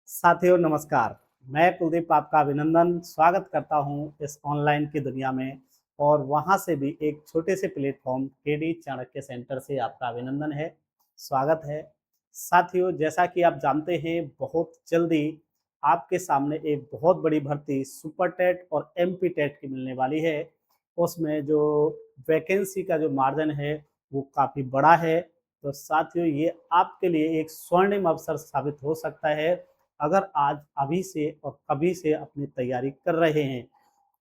साथियों नमस्कार। मैं कुलदीप आपका अभिनंदन स्वागत करता हूं इस ऑनलाइन की दुनिया में और वहां से भी एक छोटे से प्लेटफॉर्म केडी चाणक्य सेंटर से आपका अभिनंदन है, स्वागत है। साथियों जैसा कि आप जानते हैं बहुत जल्दी आपके सामने एक बहुत बड़ी भर्ती सुपर टेट और एमपी टेट की मिलने वाली है। उसमें जो वैकेंसी का जो मार्जिन है वो काफ़ी बड़ा है। तो साथियों ये आपके लिए एक स्वर्णिम अवसर साबित हो सकता है अगर आज अभी से और कभी से अपनी तैयारी कर रहे हैं।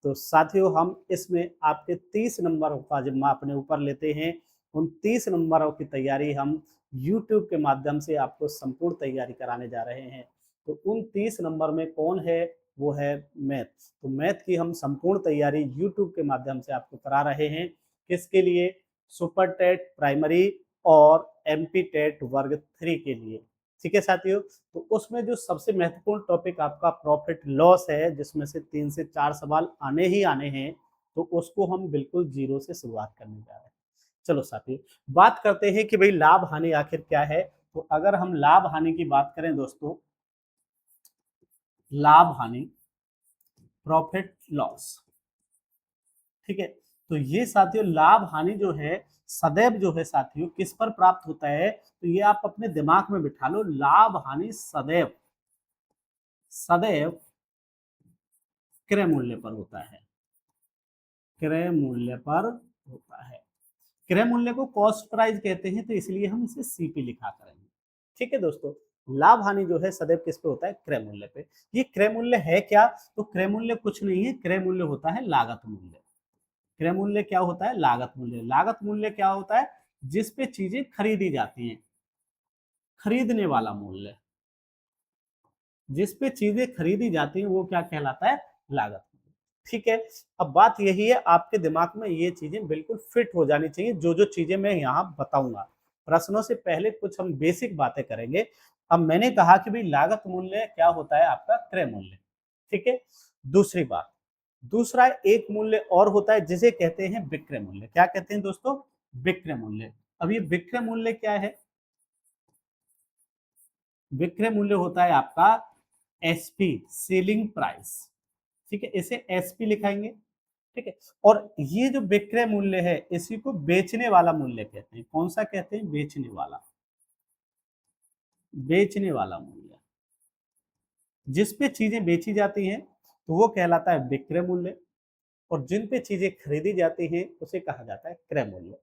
तो साथियों हम इसमें आपके 30 नंबरों का जिम्मा अपने ऊपर लेते हैं। उन 30 नंबरों की तैयारी हम यूट्यूब के माध्यम से आपको संपूर्ण तैयारी कराने जा रहे हैं। तो उन 30 नंबर में कौन है? वो है मैथ। तो मैथ की हम संपूर्ण तैयारी यूट्यूब के माध्यम से आपको करा रहे हैं। किसके लिए? सुपर टेट प्राइमरी और एमपी टेट वर्ग 3 के लिए। ठीक है साथियों, तो उसमें जो सबसे महत्वपूर्ण टॉपिक आपका प्रॉफिट लॉस है, जिसमें से 3 से 4 सवाल आने ही आने हैं, तो उसको हम बिल्कुल जीरो से शुरुआत करने जा रहे हैं। चलो साथियों, बात करते हैं कि भाई लाभ हानि आखिर क्या है। तो अगर हम लाभ हानि की बात करें दोस्तों, लाभ हानि प्रॉफिट लॉस, ठीक है। तो ये साथियों लाभ हानि जो है सदैव जो है साथियों किस पर प्राप्त होता है? तो ये आप अपने दिमाग में बिठा लो, लाभ हानि सदैव सदैव क्रय मूल्य पर होता है। क्रय मूल्य पर होता है। क्रय मूल्य को कॉस्ट प्राइस कहते हैं, तो इसलिए हम इसे सीपी लिखा करेंगे। ठीक है दोस्तों, लाभ हानि जो है सदैव किस पे होता है? क्रय मूल्य पे। ये क्रय मूल्य है क्या? तो क्रय मूल्य कुछ नहीं है, क्रय मूल्य होता है लागत मूल्य। क्रय मूल्य क्या होता है? लागत मूल्य। लागत मूल्य क्या होता है? जिस पे चीजें खरीदी जाती हैं, खरीदने वाला मूल्य। जिस पे चीजें खरीदी जाती हैं वो क्या कहलाता है? लागत। ठीक है, अब बात यही है, आपके दिमाग में ये चीजें बिल्कुल फिट हो जानी चाहिए। जो जो चीजें मैं यहाँ बताऊंगा, प्रश्नों से पहले कुछ हम बेसिक बातें करेंगे। अब मैंने कहा कि भाई लागत मूल्य क्या होता है? आपका क्रय मूल्य। ठीक है, दूसरी बात, दूसरा एक मूल्य और होता है जिसे कहते हैं विक्रय मूल्य। क्या कहते हैं दोस्तों? विक्रय मूल्य। अब ये विक्रय मूल्य क्या है? विक्रय मूल्य होता है आपका एसपी, सेलिंग प्राइस। ठीक है, इसे एसपी लिखाएंगे। ठीक है, और ये जो विक्रय मूल्य है इसी को बेचने वाला मूल्य कहते हैं। कौन सा कहते हैं? बेचने वाला। बेचने वाला मूल्य। जिस पे चीजें बेची जाती हैं तो वो कहलाता है विक्रय मूल्य, और जिन पे चीजें खरीदी जाती हैं उसे कहा जाता है क्रय मूल्य।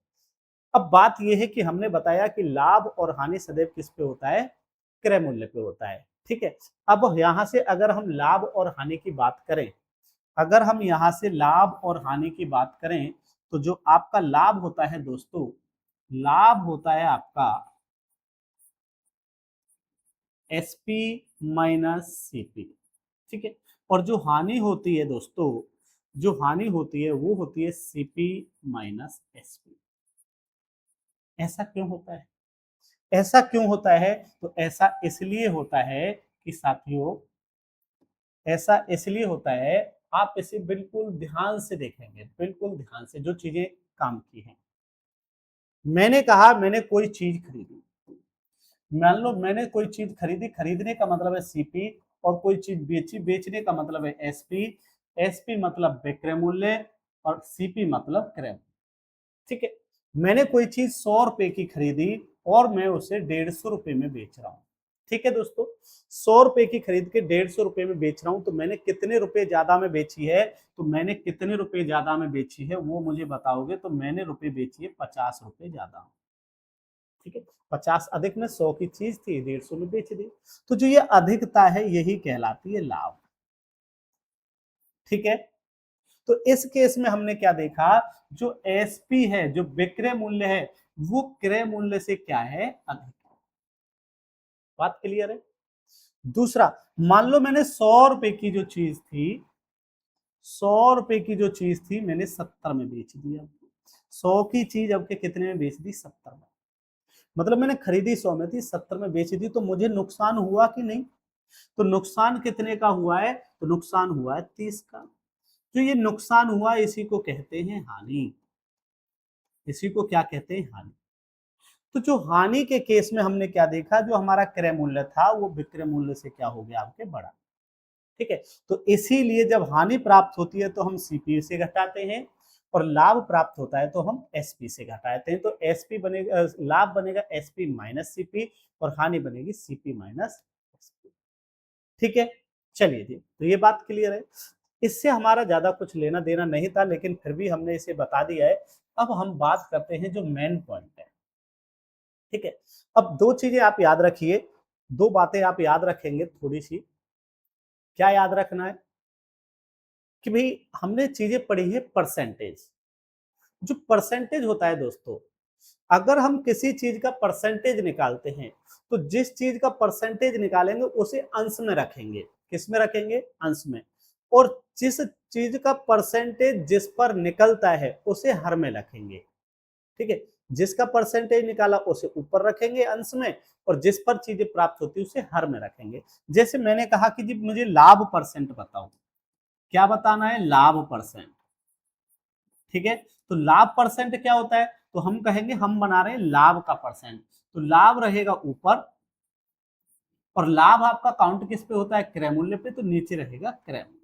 अब बात यह है कि हमने बताया कि लाभ और हानि सदैव किस पे होता है? क्रय मूल्य पे होता है। ठीक है, अब यहां से अगर हम लाभ और हानि की बात करें, अगर हम यहां से लाभ और हानि की बात करें, तो जो आपका लाभ होता है दोस्तों, लाभ होता है आपका एसपी माइनस सीपी। ठीक है, और जो हानि होती है दोस्तों, जो हानि होती है वो होती है सीपी माइनस एसपी। ऐसा क्यों होता है? ऐसा क्यों होता है? तो ऐसा इसलिए होता है कि साथियों, ऐसा इसलिए होता है, आप इसे बिल्कुल ध्यान से देखेंगे, बिल्कुल ध्यान से, जो चीजें काम की हैं। मैंने कहा मैंने कोई चीज खरीदी, मान लो मैंने कोई चीज खरीदी, खरीदने का मतलब है सीपी, और कोई चीज बेची, बेचने का मतलब है एसपी। एसपी मतलब विक्रय मूल्य और सीपी मतलब क्रय। ठीक है, मैंने कोई चीज 100 रुपए की खरीदी और मैं उसे 150 रुपए में बेच रहा हूं। ठीक है दोस्तों, 100 रुपए की खरीद के 150 रुपए में बेच रहा हूं, तो मैंने कितने रुपए ज्यादा में बेची है? तो मैंने कितने रुपए ज्यादा में बेची है वो मुझे बताओगे। तो मैंने रुपए बेची है 50 रुपए ज्यादा। ठीक है, 50 अधिक में 100 की चीज थी, 150 में बेच दी। तो जो ये अधिकता है यही कहलाती है लाभ। ठीक है, तो इस केस में हमने क्या देखा? जो एसपी है, जो विक्रय मूल्य है, वो क्रय मूल्य से क्या है? अधिक। बात क्लियर है? दूसरा, मान लो मैंने 100 रुपए की जो चीज थी, 100 रुपए की जो चीज थी मैंने 70 में बेच दिया। 100 की चीज अब के कितने में बेच दी? 70 में। मतलब मैंने खरीदी 100 में थी, 70 में बेच दी, तो मुझे नुकसान हुआ कि नहीं? तो नुकसान कितने का हुआ है? तो नुकसान हुआ है 30 का। जो ये नुकसान हुआ इसी को कहते हैं हानि। इसी को क्या कहते हैं? हानि। तो जो हानि के केस में हमने क्या देखा, जो हमारा क्रय मूल्य था वो विक्रय मूल्य से क्या हो गया आपके बड़ा। ठीक है, तो इसीलिए जब हानि प्राप्त होती है तो हम सीपी से घटाते हैं और लाभ प्राप्त होता है तो हम एसपी से घटाते हैं। तो एसपी बनेगा, लाभ बनेगा एसपी माइनस सीपी और हानि बनेगी सीपी माइनस एसपी। ठीक है, चलिए जी, तो ये बात क्लियर है। इससे हमारा ज्यादा कुछ लेना देना नहीं था, लेकिन फिर भी हमने इसे बता दिया है। अब हम बात करते हैं जो मेन पॉइंट है। ठीक है, अब दो चीजें आप याद रखिए, दो बातें आप याद रखेंगे थोड़ी सी। क्या याद रखना है कि भाई हमने चीजें पढ़ी है परसेंटेज। जो परसेंटेज होता है दोस्तों, अगर हम किसी चीज का परसेंटेज निकालते हैं तो जिस चीज का परसेंटेज निकालेंगे उसे अंश में रखेंगे। किस में रखेंगे? अंश में। और जिस चीज का परसेंटेज जिस पर निकलता है उसे हर में रखेंगे। ठीक है, जिसका परसेंटेज निकाला उसे ऊपर रखेंगे अंश में, और जिस पर चीजें प्राप्त होती है उसे हर में रखेंगे। जैसे मैंने कहा कि जी मुझे लाभ परसेंट बताओ, क्या बताना है? लाभ परसेंट। ठीक है, तो लाभ परसेंट क्या होता है? तो हम कहेंगे हम बना रहे हैं लाभ का परसेंट, तो लाभ रहेगा ऊपर, और लाभ आपका काउंट किस पे होता है? क्रय मूल्य पे, तो नीचे रहेगा क्रय मूल्य।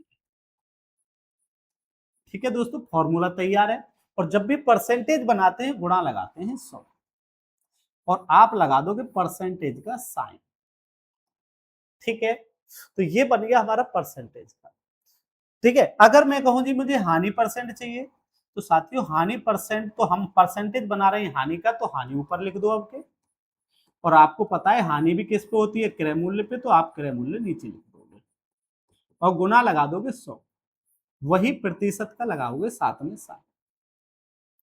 ठीक है दोस्तों, फॉर्मूला तैयार है। और जब भी परसेंटेज बनाते हैं गुणा लगाते हैं 100, और आप लगा दोगे परसेंटेज का साइन। ठीक है, तो ये बन गया हमारा परसेंटेज का। ठीक है, अगर मैं कहूं जी मुझे हानि परसेंट चाहिए, तो साथियों हानि परसेंट, तो हम परसेंटेज बना रहे हैं हानि का, तो हानि ऊपर लिख दो आपके, और आपको पता है हानि भी किस पे होती है? क्रय मूल्य पे, तो आप क्रय मूल्य नीचे लिख दोगे और गुना लगा दोगे 100, वही प्रतिशत का लगाओगे साथ में साथ।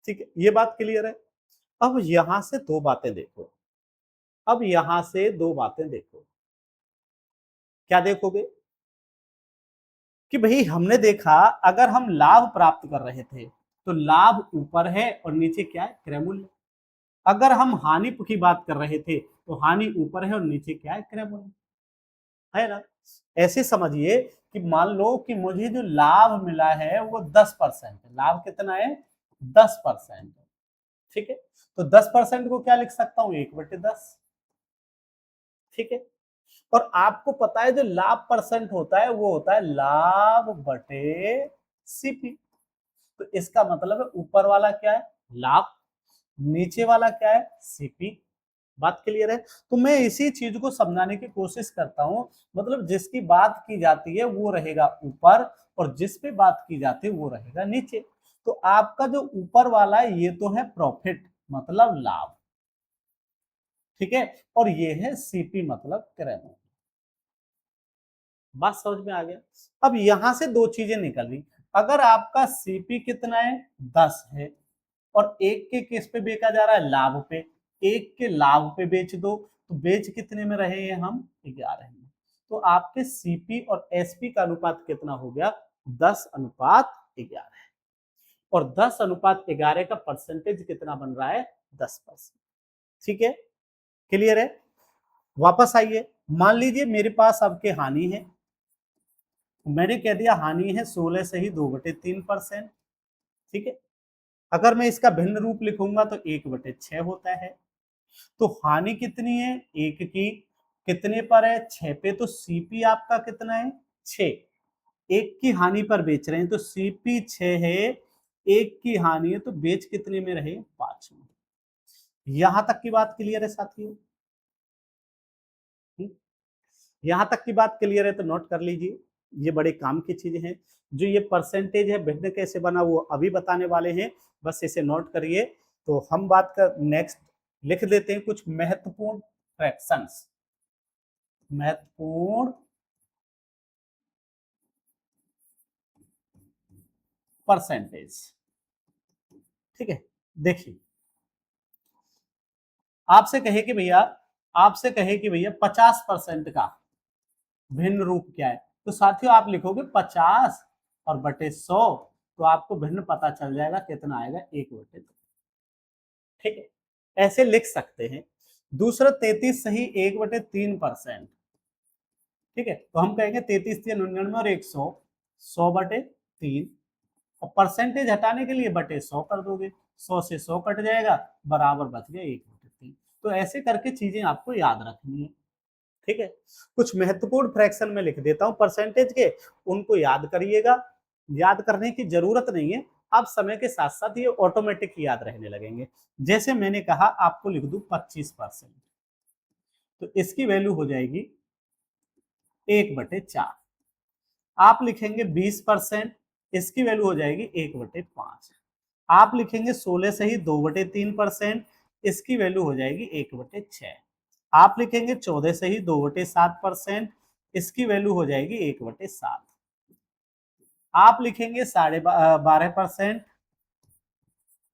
ठीक है, ये बात क्लियर है। अब यहां से दो बातें देखो, अब यहां से दो बातें देखो। क्या देखोगे कि भाई हमने देखा अगर हम लाभ प्राप्त कर रहे थे तो लाभ ऊपर है और नीचे क्या है? क्रय मूल्य। अगर हम हानि की बात कर रहे थे तो हानि ऊपर है और नीचे क्या है? क्रय मूल्य, है ना? ऐसे समझिए कि मान लो कि मुझे जो लाभ मिला है वो 10% है। लाभ कितना है? 10%। ठीक है, तो 10% को क्या लिख सकता हूं? 1/10। ठीक है, और आपको पता है जो लाभ परसेंट होता है वो होता है लाभ बटे सीपी। तो इसका मतलब है ऊपर वाला क्या है? लाभ, नीचे वाला क्या है? सीपी। बात क्लियर है? तो मैं इसी चीज को समझाने की कोशिश करता हूं, मतलब जिसकी बात की जाती है वो रहेगा ऊपर, और जिस पे बात की जाती है वो रहेगा नीचे। तो आपका जो ऊपर वाला है ये तो है प्रॉफिट, मतलब लाभ। ठीक है, और ये है सीपी, मतलब क्रय मूल्य। बात समझ में आ गया? अब यहां से दो चीजें निकल रही। अगर आपका सीपी कितना है? 10 है, और एक के किस पे बेचा जा रहा है? लाभ पे। एक के लाभ पे बेच दो, तो बेच कितने में रहे हैं हम? 11 में। तो आपके सीपी और एसपी का अनुपात कितना हो गया? 10:11। और 10:11 का परसेंटेज कितना बन रहा है? 10%। ठीक है, क्लियर है? वापस आइए, मान लीजिए मेरे पास आपके हानि है, मैंने कह दिया हानि है 16 से ही 2/3%। ठीक है, अगर मैं इसका भिन्न रूप लिखूंगा तो 1/6 होता है। तो हानि कितनी है? एक की, कितने पर है? 6 पे, तो सीपी आपका कितना है? 6। एक की हानि पर बेच रहे हैं तो सीपी 6 है, एक की हानि है तो बेच कितने में रहे? 5 में। यहां तक की बात क्लियर है साथियों? यहां तक की बात क्लियर है तो नोट कर लीजिए, ये बड़े काम की चीजें हैं। जो ये परसेंटेज है भिन्न कैसे बना वो अभी बताने वाले हैं, बस इसे नोट करिए। तो हम बात कर नेक्स्ट लिख देते हैं कुछ महत्वपूर्ण फ्रैक्शंस, महत्वपूर्ण परसेंटेज। ठीक है, देखिए आपसे कहे कि भैया, आपसे कहे कि भैया 50% का भिन्न रूप क्या है, तो साथियों आप लिखोगे 50 और बटे 100, तो आपको भिन्न पता चल जाएगा कितना आएगा? 1/2। ठीक है, ऐसे लिख सकते हैं। दूसरा 33 सही 1/3%। ठीक है, तो हम कहेंगे 33×99 और 100, 100/3। और परसेंटेज हटाने के लिए बटे 100 कर दोगे, 100 से 100 कट जाएगा, बराबर बच गया 1/3। तो ऐसे करके चीजें आपको याद रखनी है। ठीक है, कुछ महत्वपूर्ण फ्रैक्शन में लिख देता हूं परसेंटेज के, उनको याद करिएगा। याद करने की जरूरत नहीं है, आप समय के साथ साथ ये ऑटोमेटिक याद रहने लगेंगे। जैसे मैंने कहा आपको लिख दूं 25%, तो इसकी वैल्यू हो जाएगी 1/4। आप लिखेंगे 20%, इसकी वैल्यू हो जाएगी 1/5। आप लिखेंगे 16 से ही 2/3%, इसकी वैल्यू हो जाएगी 1/6। आप लिखेंगे 14 से ही 2/7%, इसकी वैल्यू हो जाएगी 1/7। आप लिखेंगे 12.5%,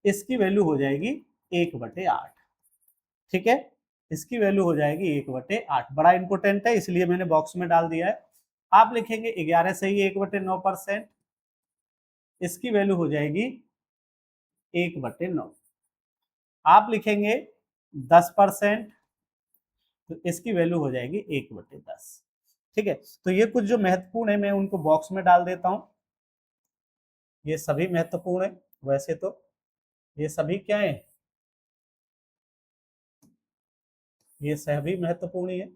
इसकी वैल्यू हो जाएगी 1/8। ठीक है, इसकी वैल्यू हो जाएगी 1/8। बड़ा इंपॉर्टेंट है इसलिए मैंने बॉक्स में डाल दिया है। आप लिखेंगे 11 से ही 1/9%, इसकी वैल्यू हो जाएगी 1/9। आप लिखेंगे 10%, तो इसकी वैल्यू हो जाएगी 1/10। ठीक है, तो ये कुछ जो महत्वपूर्ण है मैं उनको बॉक्स में डाल देता हूं। ये सभी महत्वपूर्ण है, वैसे तो ये सभी क्या है, ये सभी महत्वपूर्ण ही है।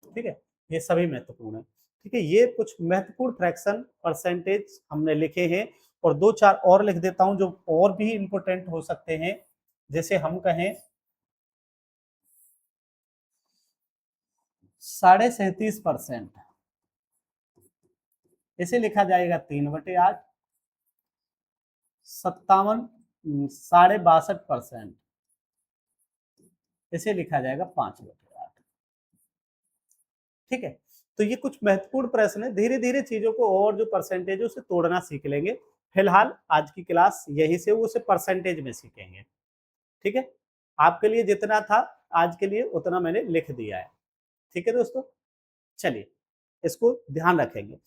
ठीक है, ये सभी महत्वपूर्ण है। ठीक है, ये कुछ महत्वपूर्ण फ्रैक्शन परसेंटेज हमने लिखे हैं, और दो चार और लिख देता हूं जो और भी इंपॉर्टेंट हो सकते हैं। जैसे हम कहें 37.5%, इसे लिखा जाएगा 3/8। 62.62%, इसे लिखा जाएगा 5/8। ठीक है, तो ये कुछ महत्वपूर्ण प्रश्न है। धीरे धीरे चीजों को और जो परसेंटेज है उसे तोड़ना सीख लेंगे। फिलहाल आज की क्लास यही से उसे परसेंटेज में सीखेंगे। ठीक है, आपके लिए जितना था आज के लिए उतना मैंने लिख दिया है। ठीक है दोस्तों, चलिए इसको ध्यान रखेंगे।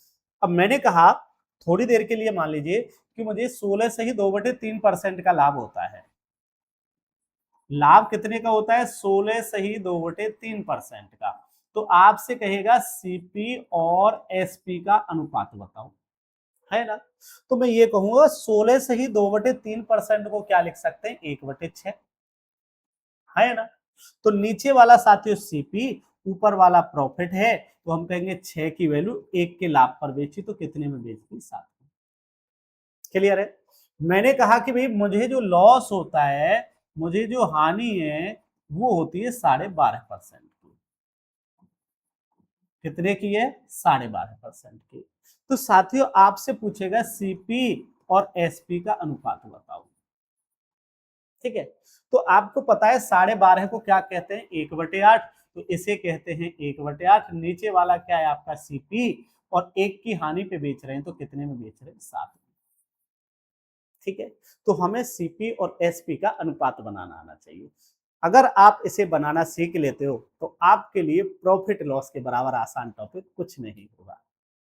अब मैंने कहा थोड़ी देर के लिए मान लीजिए कि मुझे 16 से ही 2/3% का लाभ होता है। लाभ कितने का होता है? 16 से ही 2/3% का। तो आपसे कहेगा सीपी और एसपी का अनुपात बताओ, है ना? तो मैं ये कहूंगा 16 से ही 2/3% को क्या लिख सकते हैं? 1/6, है ना? तो नीचे वाला साथियों सीपी, ऊपर वाला प्रॉफिट है, तो हम कहेंगे 6 की वैल्यू 1 के लाभ पर बेची तो कितने में बेच दी? 7। क्लियर है? मैंने कहा कि भाई मुझे जो लॉस होता है, मुझे जो हानि है, वो होती है 12.5% की। कितने की है? 12.5% की। तो साथियों आपसे पूछेगा सीपी और एसपी का अनुपात बताओ। ठीक है, तो आपको पता है 12.5 को क्या कहते हैं? 1/8, तो इसे कहते हैं 1/8। नीचे वाला क्या है आपका? सीपी, और 1 की हानि पे बेच रहे हैं तो कितने में बेच रहे हैं? 7। ठीक है, तो हमें सीपी और एसपी का अनुपात बनाना आना चाहिए। अगर आप इसे बनाना सीख लेते हो तो आपके लिए प्रॉफिट लॉस के बराबर आसान टॉपिक कुछ नहीं होगा।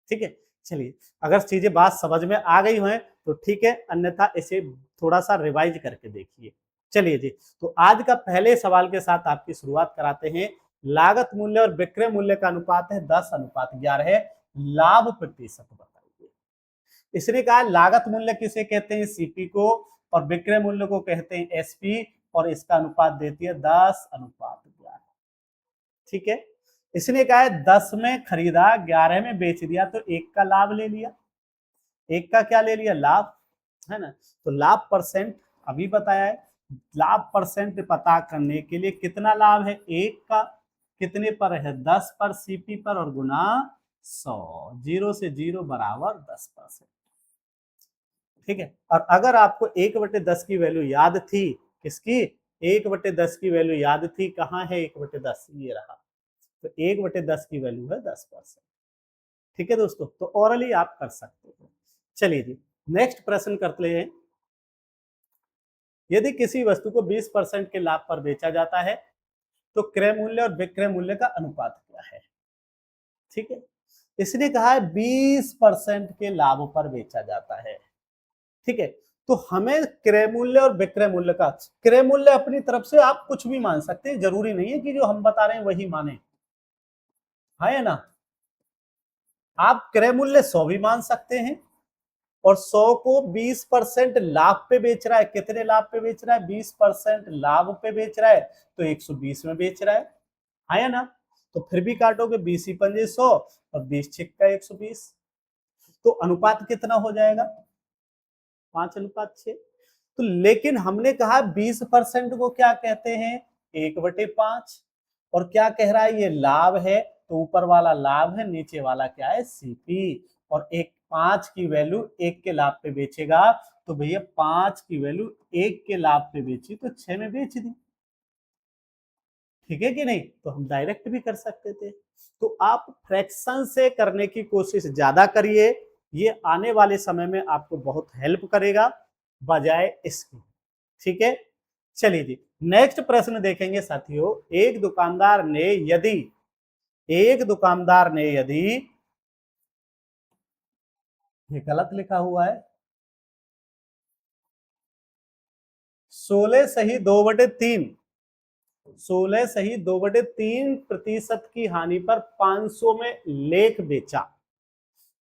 ठीक है, चलिए अगर चीजें बात समझ में आ गई हैं तो ठीक है, अन्यथा इसे थोड़ा सा रिवाइज करके देखिए। चलिए जी, तो आज का पहले सवाल के साथ आपकी शुरुआत कराते हैं। लागत मूल्य और विक्रय मूल्य का अनुपात है 10:11 है। लाभ प्रतिशत बताइए। इसने कहा लागत मूल्य किसे कहते हैं? सीपी को, और विक्रय मूल्य को कहते हैं एसपी, और इसका अनुपात देती है 10:11। ठीक है, इसने कहा है 10 में खरीदा, 11 में बेच दिया, तो 1 का लाभ ले लिया। 1 का क्या ले लिया? लाभ, है ना? तो लाभ परसेंट अभी बताया है। लाभ परसेंट पता करने के लिए कितना लाभ है? 1 का, कितने पर है? 10 पर सीपी पर, और गुना 100, 0 से 0 बराबर 10%। ठीक है, और अगर आपको 1/10 की वैल्यू याद थी, किसकी? 1/10 की वैल्यू याद थी, कहाँ है 1/10? ये रहा। तो 1/10 की वैल्यू है 10%। ठीक है दोस्तों, तो ओरली आप कर सकते हो। चलिए जी, नेक्स्ट प्रश्न करते हैं। यदि किसी वस्तु को 20% के लाभ पर बेचा जाता है तो क्रय मूल्य और विक्रय मूल्य का अनुपात क्या है? ठीक है, इसने कहा है 20% के लाभ पर बेचा जाता है। ठीक है, तो हमें क्रय मूल्य और विक्रय मूल्य का, क्रय मूल्य अपनी तरफ से आप कुछ भी मान सकते हैं, जरूरी नहीं है कि जो हम बता रहे हैं वही माने, है ना? आप क्रय मूल्य 100 भी मान सकते हैं, और 100 को 20% लाभ पे बेच रहा है। कितने लाभ पे बेच रहा है? 20% लाभ पे बेच रहा है, तो 120 में बेच रहा है या ना? तो फिर भी काटोगे, 20 ही पंजे 100 और 20 छिक्का 120, तो अनुपात कितना हो जाएगा? 5:6। तो लेकिन हमने कहा 20% को क्या कहते हैं? 1/5। और क्या कह रहा है? ये लाभ है, तो ऊपर वाला लाभ है, नीचे वाला क्या है? सीपी। और एक 5 की वैल्यू 1 के लाभ पे बेचेगा, तो भैया 5 की वैल्यू 1 के लाभ पे बेची तो 6 में बेच दी। ठीक है कि नहीं? तो हम डायरेक्ट भी कर सकते थे। तो आप फ्रैक्शन से करने की कोशिश ज्यादा करिए, ये आने वाले समय में आपको बहुत हेल्प करेगा बजाय इसकी। ठीक है, चलिए जी, नेक्स्ट प्रश्न देखेंगे साथियों। एक दुकानदार ने यदि, ये गलत लिखा हुआ है, 16 की हानि पर 500 में लेख बेचा।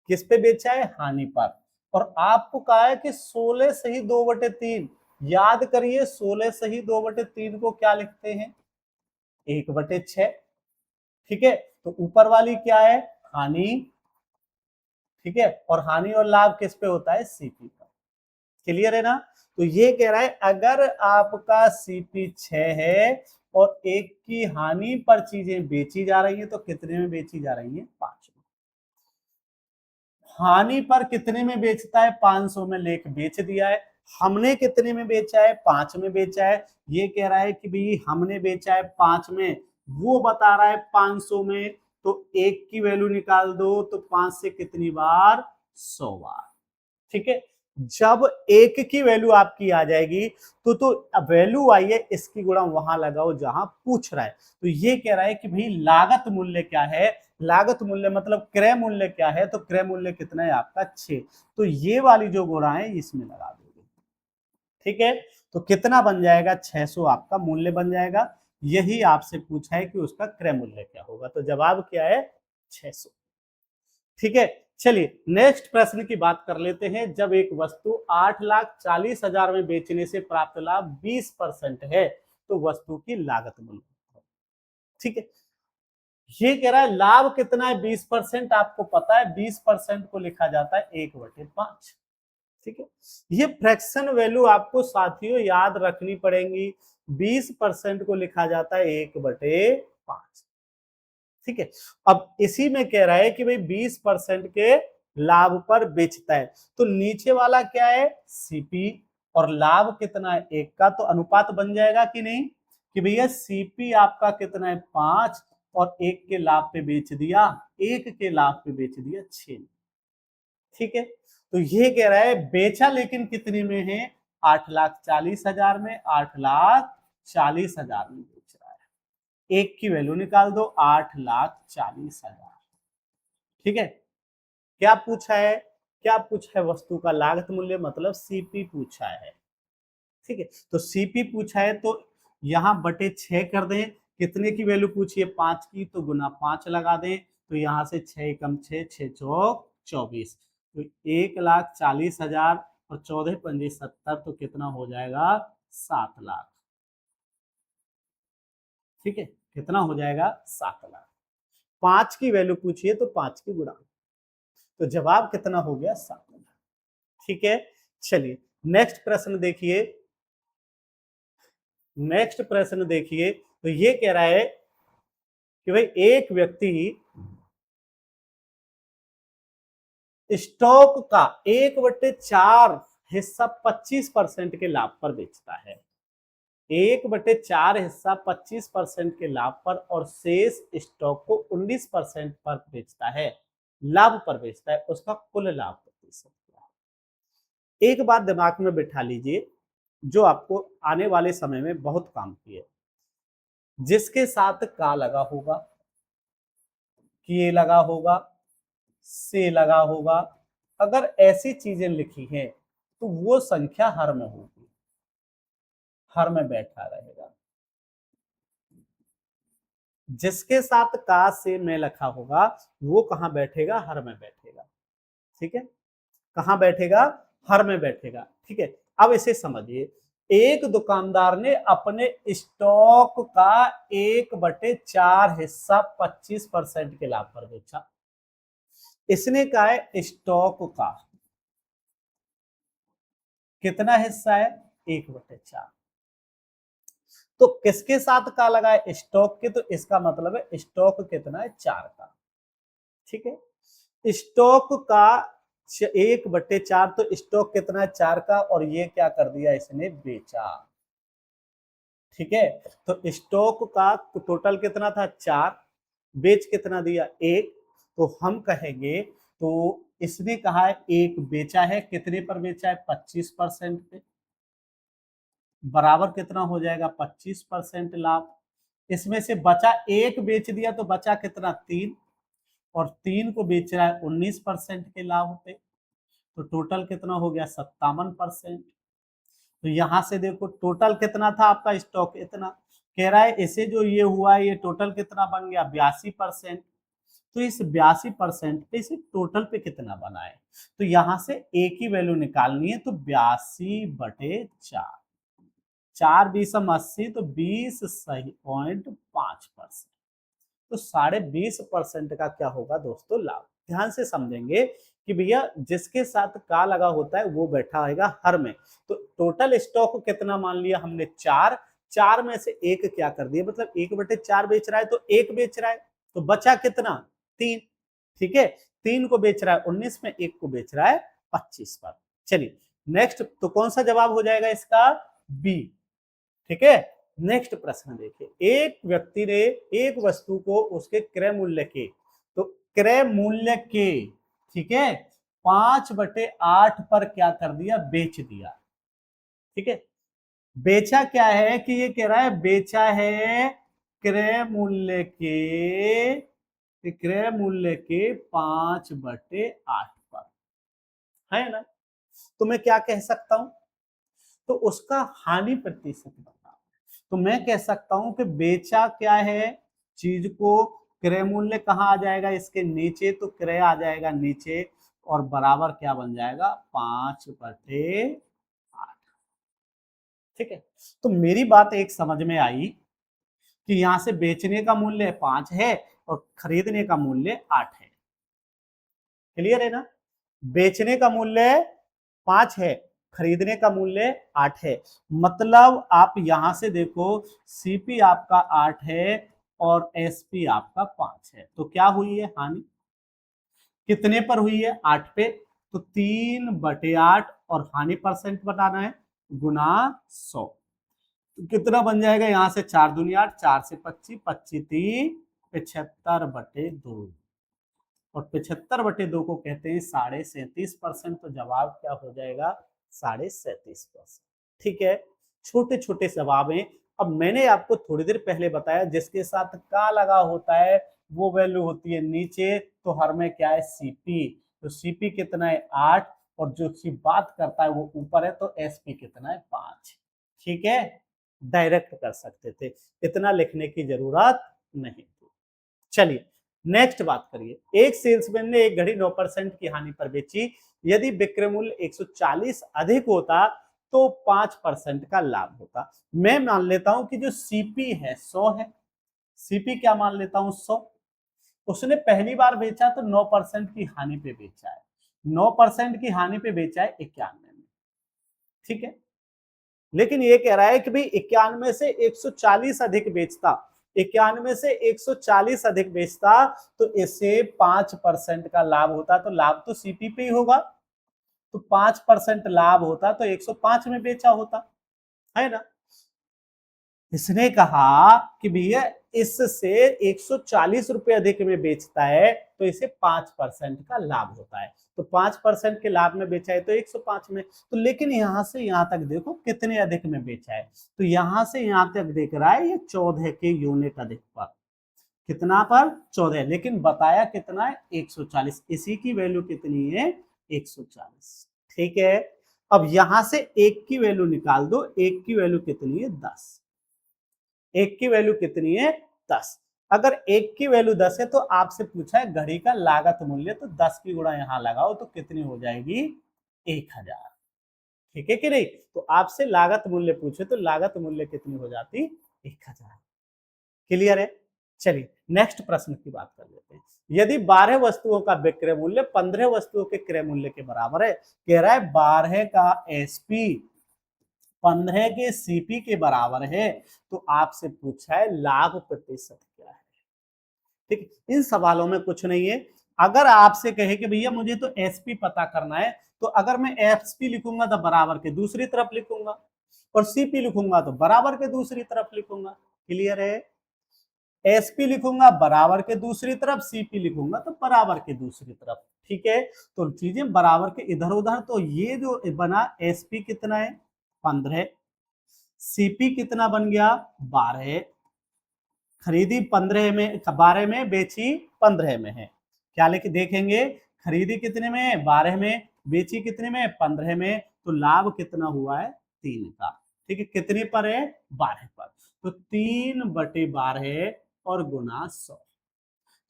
किस पे बेचा है? हानि पर। और आपको कहा है कि 16 सही 2/3। याद करिए, 16 सही 2/3 को क्या लिखते हैं? 1/6। ठीक है, तो ऊपर वाली क्या है? हानि। ठीक है, और हानि और लाभ किस पे होता है? सीपी पर। क्लियर है ना? तो ये कह रहा है अगर आपका सीपी 6 है और एक की हानि पर चीजें बेची जा रही है, तो कितने में बेची जा रही है? 5 में। हानि पर कितने में बेचता है? 500 में लेके बेच दिया है। हमने कितने में बेचा है? 5 में बेचा है। ये कह रहा है कि भाई हमने बेचा है 5 में, वो बता रहा है 500 में, तो एक की वैल्यू निकाल दो, तो 5 से कितनी बार? 100 बार। ठीक है, जब एक की वैल्यू आपकी आ जाएगी, तो वैल्यू आई है, इसकी गुणा वहां लगाओ जहां पूछ रहा है। तो ये कह रहा है कि भाई लागत मूल्य क्या है? लागत मूल्य मतलब क्रय मूल्य क्या है? तो क्रय मूल्य कितना है आपका? 6। तो ये वाली जो गुणा है इसमें लगा दोगे। ठीक है, तो कितना बन जाएगा? 600 आपका मूल्य बन जाएगा। यही आपसे पूछा है कि उसका क्रय मूल्य क्या होगा, तो जवाब क्या है? 600। ठीक है, चलिए नेक्स्ट प्रश्न की बात कर लेते हैं। जब एक वस्तु 8,40,000 में बेचने से प्राप्त लाभ 20% है, तो वस्तु की लागत मूल्य। ठीक है, ये कह रहा है लाभ कितना है? 20%। आपको पता है 20% को लिखा जाता है 1/5। ठीक है, ये फ्रैक्शन वैल्यू आपको साथियों याद रखनी पड़ेगी। 20% को लिखा जाता है 1/5। ठीक है, अब इसी में कह रहा है कि भाई 20% के लाभ पर बेचता है, तो नीचे वाला क्या है? सीपी। और लाभ कितना है? 1 का, तो अनुपात बन जाएगा कि नहीं? कि भैया सीपी आपका कितना है? 5, और 1 के लाभ पे बेच दिया, 1 के लाभ पे बेच दिया 6। ठीक है, तो ये कह रहा है बेचा लेकिन कितने में है? 8,40,000 में, 8,40,000 में बेच रहा है। एक की वैल्यू निकाल दो, 8,40,000। ठीक है, क्या पूछा है? क्या पूछा है? वस्तु का लागत मूल्य मतलब सीपी पूछा है। ठीक है, तो सीपी पूछा है, तो यहां बटे 6 कर दें। कितने की वैल्यू पूछी है? 5 की, तो गुना 5 लगा दें। तो यहां से 6 कम 6, 6 चौक 24, तो 1,40,000 और 14 पंजे 70, तो कितना हो जाएगा? 7 लाख। ठीक है, कितना हो जाएगा? 7 लाख। 5 की वैल्यू पूछी है, तो 5 की गुणा, तो जवाब कितना हो गया? 7 लाख। ठीक है, चलिए नेक्स्ट प्रश्न देखिए। नेक्स्ट प्रश्न देखिए, तो ये कह रहा है कि भाई एक व्यक्ति स्टॉक का 1/4 हिस्सा 25% के लाभ पर बेचता है। 1/4 हिस्सा 25% के लाभ पर, और शेष स्टॉक को 19% पर बेचता है, लाभ पर बेचता है। उसका कुल लाभ प्रतिशत क्या है? एक बात दिमाग में बिठा लीजिए, जो आपको आने वाले समय में बहुत काम की है। जिसके साथ का लगा होगा, किए लगा होगा, से लगा होगा, अगर ऐसी चीजें लिखी हैं, तो वो संख्या हर में होगी, हर में बैठा रहेगा। जिसके साथ का से में लिखा होगा, वो कहां बैठेगा? हर में बैठेगा। ठीक है, कहाँ बैठेगा, हर में बैठेगा। ठीक है, अब इसे समझिए, एक दुकानदार ने अपने स्टॉक का 1/4 हिस्सा 25% के लाभ पर बेचा। इसने कहा है स्टॉक का कितना हिस्सा है, 1/4। तो किसके साथ का लगा है, स्टॉक के, तो इसका मतलब है स्टॉक कितना है, 4 का। ठीक है, स्टॉक का 1/4, तो स्टॉक कितना है, 4 का, और ये क्या कर दिया, इसने बेचा। ठीक है, तो स्टॉक का टोटल कितना था, 4, बेच कितना दिया, 1, तो हम कहेंगे, तो इसने कहा है 1 बेचा है, कितने पर बेचा है, 25% पे, बराबर कितना हो जाएगा, 25% लाभ। इसमें से बचा 1 बेच दिया तो बचा कितना, 3, और 3 को बेच रहा है 19% के लाभ पे, तो टोटल कितना हो गया, 57%। तो यहां से देखो टोटल कितना था आपका स्टॉक, इतना कह रहा है, इसे जो ये हुआ है ये टोटल कितना बन गया, 82%। तो इस 82% पे इसे टोटल पे कितना बना है, तो यहां से एक ही वैल्यू निकालनी है, तो 82/4, 4×20=80, तो 20.5%, तो 20.5% का क्या होगा दोस्तों, लाभ। ध्यान से समझेंगे कि भैया जिसके साथ का लगा होता है वो बैठा रहेगा हर में। तो टोटल स्टॉक कितना मान लिया हमने, 4, 4 में से 1 क्या कर दिया, मतलब 1/4 बेच रहा है, तो 1 बेच रहा है, तो बचा कितना, 3। ठीक है, 3 को बेच रहा है 19 में, 1 को बेच रहा है 25 पर। चलिए नेक्स्ट, तो कौन सा जवाब हो जाएगा इसका, बी। ठीक है, नेक्स्ट प्रश्न देखिए, एक व्यक्ति ने एक वस्तु को उसके क्रय मूल्य के, तो क्रय मूल्य के, ठीक है, 5/8 पर क्या कर दिया, बेच दिया। ठीक है, बेचा क्या है कि ये कह रहा है बेचा है क्रय मूल्य के, क्रय मूल्य के 5/8 पर, है ना। तो मैं क्या कह सकता हूं, तो उसका हानि प्रतिशत बता, तो मैं कह सकता हूं कि बेचा क्या है, चीज को, क्रय मूल्य कहां आ जाएगा, इसके नीचे, तो क्रय आ जाएगा नीचे, और बराबर क्या बन जाएगा, 5/8। ठीक है, तो मेरी बात एक समझ में आई कि यहां से बेचने का मूल्य 5 है और खरीदने का मूल्य 8 है। क्लियर है ना, बेचने का मूल्य 5 है, खरीदने का मूल्य 8 है, मतलब आप यहां से देखो, सीपी आपका 8 है और एसपी आपका 5 है, तो क्या हुई है हानि, कितने पर हुई है, 8 पे, तो 3/8, और हानि परसेंट बताना है, गुना 100, तो कितना बन जाएगा, यहां से 4 दूनी 8, 4 से 25, 25 3 75/2, और 75/2 को कहते हैं 37.5%, तो जवाब क्या हो जाएगा, 37.5%। ठीक है, छोटे छोटे जवाब हैं। अब मैंने आपको थोड़ी देर पहले बताया जिसके साथ का लगा होता है वो वैल्यू होती है नीचे, तो हर में क्या है, सीपी, तो सीपी कितना है, 8, और जो सी बात करता है वो ऊपर है, तो एसपी कितना है, 5। ठीक है, डायरेक्ट कर सकते थे, इतना लिखने की जरूरत नहीं थी। चलिए नेक्स्ट बात करिए, एक सेल्समैन ने एक घड़ी 9% की हानि पर बेची, यदि विक्रय मूल्य 140 अधिक होता तो 5% का लाभ होता। मैं मान लेता हूं कि जो सीपी है 100 है, सीपी क्या मान लेता हूं, 100, उसने पहली बार बेचा तो 9% की हानि पे बेचा है, 9% की हानि पे बेचा है 91 में। ठीक है, लेकिन ये कह रहा है कि भाई 91 से 140 अधिक बेचता, 91 से 140 अधिक बेचता, तो इसे 5% का लाभ होता, तो लाभ तो सीपी पे ही होगा, तो 5% लाभ होता तो 105 में बेचा होता, है ना। इसने कहा कि भैया इससे 140 रुपए अधिक में बेचता है तो इसे 5% का लाभ होता है, तो 5% के लाभ में बेचा है तो 105 में, तो लेकिन यहां से यहां तक देखो कितने अधिक में बेचा है, तो यहां से यहां तक देख रहा है ये 14 के यूनिट अधिक पर, कितना पर, 14, लेकिन बताया कितना है, 140, इसी की वैल्यू कितनी है, 140। ठीक है, अब यहां से एक की वैल्यू निकाल दो, एक की वैल्यू कितनी है, 10, एक की वैल्यू कितनी है, 10। अगर 1 की वैल्यू 10 है तो आपसे पूछा है घड़ी का लागत मूल्य, तो 10 की गुणा यहां लगाओ तो कितनी हो जाएगी 1000। ठीक है कि नहीं? तो आपसे लागत मूल्य पूछे तो लागत मूल्य कितनी हो जाती 1000। क्लियर है? चलिए नेक्स्ट प्रश्न की बात कर लेते हैं। यदि 12 वस्तुओं का विक्रय मूल्य 15 वस्तुओं के क्रय मूल्य के बराबर है, कह रहा है 12 का एसपी 15 के सीपी के बराबर है, तो आपसे पूछा है लाभ प्रतिशत क्या है। ठीक, इन सवालों में कुछ नहीं है। अगर आपसे कहे कि भैया मुझे तो एसपी पता करना है, तो अगर मैं एसपी लिखूंगा तो बराबर के दूसरी तरफ लिखूंगा, और सीपी लिखूंगा तो बराबर के दूसरी तरफ लिखूंगा। क्लियर है? एसपी लिखूंगा बराबर के दूसरी तरफ, सीपी लिखूंगा तो बराबर के दूसरी तरफ। ठीक है, तो चीजें बराबर के इधर उधर। तो ये जो बना एसपी कितना है 15, सीपी कितना बन गया 12, खरीदी 15 में 12 में, बेची 15 में है। क्या लेके देखेंगे, खरीदी कितने में 12 में, बेची कितने में 15 में, तो लाभ कितना हुआ है 3 का। ठीक है, कितने पर है 12 पर, तो 3/12 और गुना 100,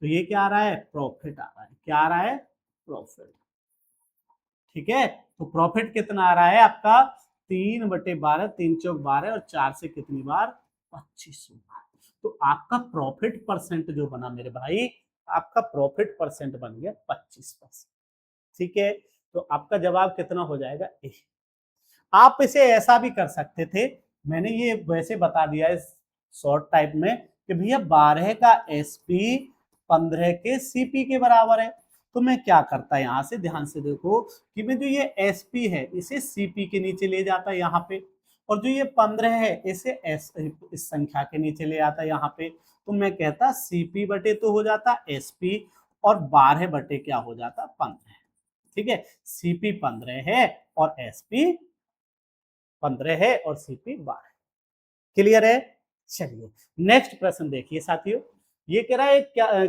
तो ये क्या आ रहा है प्रॉफिट आ रहा है। क्या आ रहा है प्रॉफिट। ठीक है, तो प्रॉफिट कितना आ रहा है आपका 3/12, 3 चौक 12 और 4 से कितनी बार 25 बार। तो आपका प्रॉफिट परसेंट जो बना मेरे भाई, आपका प्रॉफिट परसेंट बन गया 25%। ठीक है, तो आपका जवाब कितना हो जाएगा ए। आप इसे ऐसा भी कर सकते थे, मैंने ये वैसे बता दिया है शॉर्ट टाइप में कि भैया 12 का एसपी 15 के सीपी के बराबर है। तो मैं क्या करता है, यहां से ध्यान से देखो कि मैं जो ये एसपी है इसे सीपी के नीचे ले जाता है यहाँ पे, और जो ये 15 है इसे इस संख्या के नीचे ले आता है यहाँ पे। तो मैं कहता सीपी बटे तो हो जाता एसपी, और 12 बटे क्या हो जाता 15। ठीक है, सीपी 15 है और एसपी 15 है और सीपी 12। क्लियर है? चलिए नेक्स्ट प्रश्न देखिए साथियों। ये कह रहा है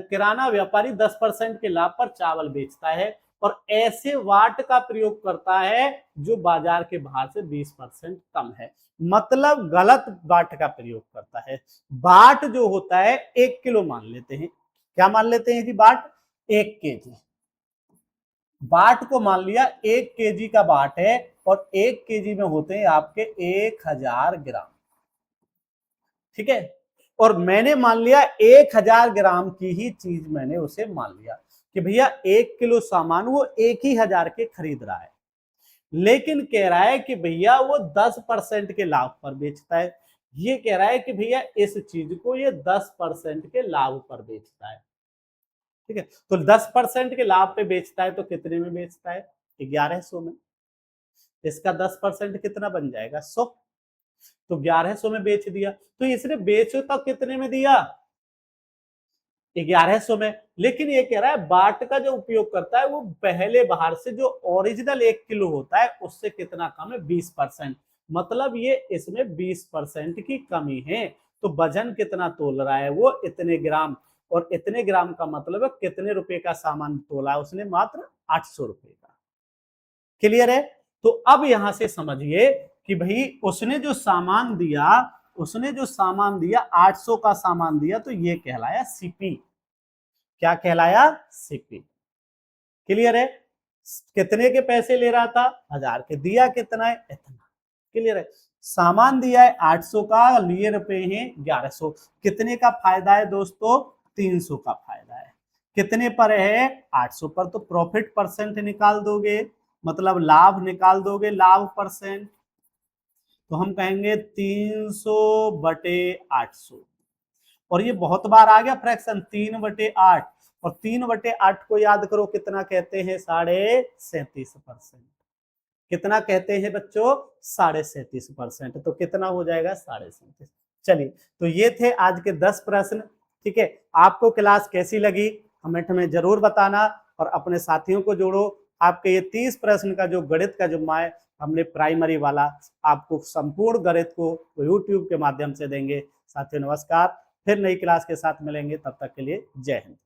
किराना व्यापारी 10% के लाभ पर चावल बेचता है और ऐसे वाट का प्रयोग करता है जो बाजार के भाव से 20% कम है। मतलब गलत बाट का प्रयोग करता है। बाट जो होता है 1 किलो मान लेते हैं। क्या मान लेते हैं जी? बाट 1 केजी। बाट को मान लिया 1 केजी का बाट है, और 1 केजी में होते हैं आपके 1000 ग्राम। ठीक है, और मैंने मान लिया 1000 ग्राम की ही चीज मैंने उसे मान लिया कि भैया 1 किलो सामान वो 1000 के खरीद रहा है, लेकिन कह रहा है कि भैया वो 10% के लाभ पर बेचता है। ये कह रहा है कि भैया इस चीज को ये 10% के लाभ पर बेचता है। ठीक है, तो 10% के लाभ पे बेचता है तो कितने में बेचता है 1100 में। इसका 10% कितना बन जाएगा 100, तो 1100 में बेच दिया। तो इसने बेचो तो कितने में दिया 1100 में। लेकिन ये कह रहा है बाट का जो उपयोग करता है वो पहले बाहर से जो ओरिजिनल 1 किलो होता है उससे कितना कम है 20%। मतलब ये इसमें 20% की कमी है। तो वजन कितना तोल रहा है वो इतने ग्राम, और इतने ग्राम का मतलब है कितने रुपए का सामान तोला उसने, मात्र 800 रुपए का। क्लियर है? तो अब यहां से समझिए कि भाई उसने जो सामान दिया 800 का सामान दिया, तो ये कहलाया सीपी। क्या कहलाया सीपी। क्लियर है? कितने के पैसे ले रहा था 1000 के, दिया कितना है इतना। क्लियर है? सामान दिया है 800 का, लिए रुपए हैं 1100। कितने का फायदा है दोस्तों 300 का फायदा है। कितने पर है 800 पर, तो प्रॉफिट परसेंट निकाल दोगे, मतलब लाभ निकाल दोगे, लाभ परसेंट। तो हम कहेंगे 300/800, और ये बहुत बार आ गया फ्रैक्शन 3/8, और 3/8 को याद करो कितना कहते हैं 37.5%। कितना कहते हैं बच्चों 37.5%। तो कितना हो जाएगा 37.5। चलिए, तो ये थे आज के 10 प्रश्न। ठीक है, आपको क्लास कैसी लगी कमेंट में जरूर बताना, और अपने साथियों को जोड़ो। आपके ये 30 प्रश्न का जो गणित का जुम्मा है हमने प्राइमरी वाला, आपको संपूर्ण गणित को यूट्यूब के माध्यम से देंगे। साथियों नमस्कार, फिर नई क्लास के साथ मिलेंगे, तब तक के लिए जय हिंद।